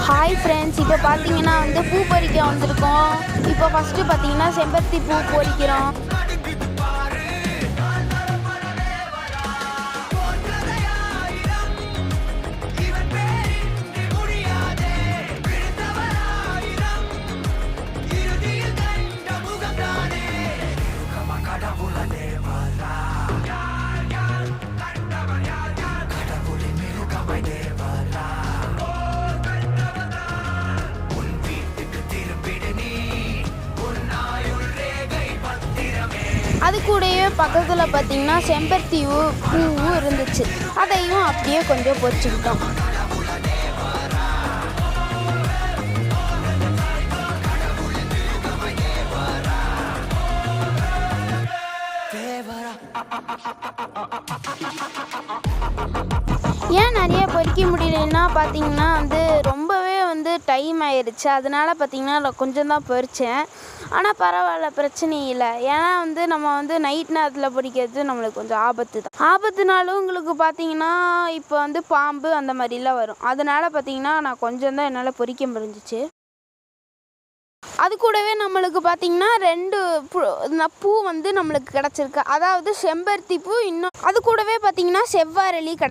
Hi friends, இப்போ பார்த்தீங்கன்னா பூ பறிக்க வந்திருக்கோம். இப்போ ஃபஸ்ட்டு பார்த்தீங்கன்னா செம்பருத்தி பூ பறிக்கிறோம். அது கூடயே பக்கத்தில் பார்த்தீங்கன்னா செம்பருத்தி பூவும் இருந்துச்சு. அதையும் அப்படியே கொஞ்சம் பொரிச்சுக்கிட்டோம். ஏன் நிறைய பொறிக்க முடியலன்னா பார்த்தீங்கன்னா ரொம்பவே டைம் ஆயிடுச்சு. அதனால பார்த்தீங்கன்னா கொஞ்சம் தான் பொரித்தேன். ஆனால் பரவாயில்ல, பிரச்சனை இல்லை. ஏன்னா நம்ம நைட் நேரத்தில் பொரிக்கிறது நம்மளுக்கு கொஞ்சம் ஆபத்து தான். ஆபத்துனாலும் உங்களுக்கு பார்த்தீங்கன்னா இப்போ பாம்பு அந்த மாதிரிலாம் வரும். அதனால பார்த்தீங்கன்னா நான் கொஞ்சம் தான் என்னால் பொரிக்க முடிஞ்சிச்சு. அது கூடவே நம்மளுக்கு பார்த்தீங்கன்னா 2 பூ நம்மளுக்கு கிடச்சிருக்கு. அதாவது செம்பருத்தி பூ, இன்னும் அது கூடவே பார்த்தீங்கன்னா செவ்வாரளி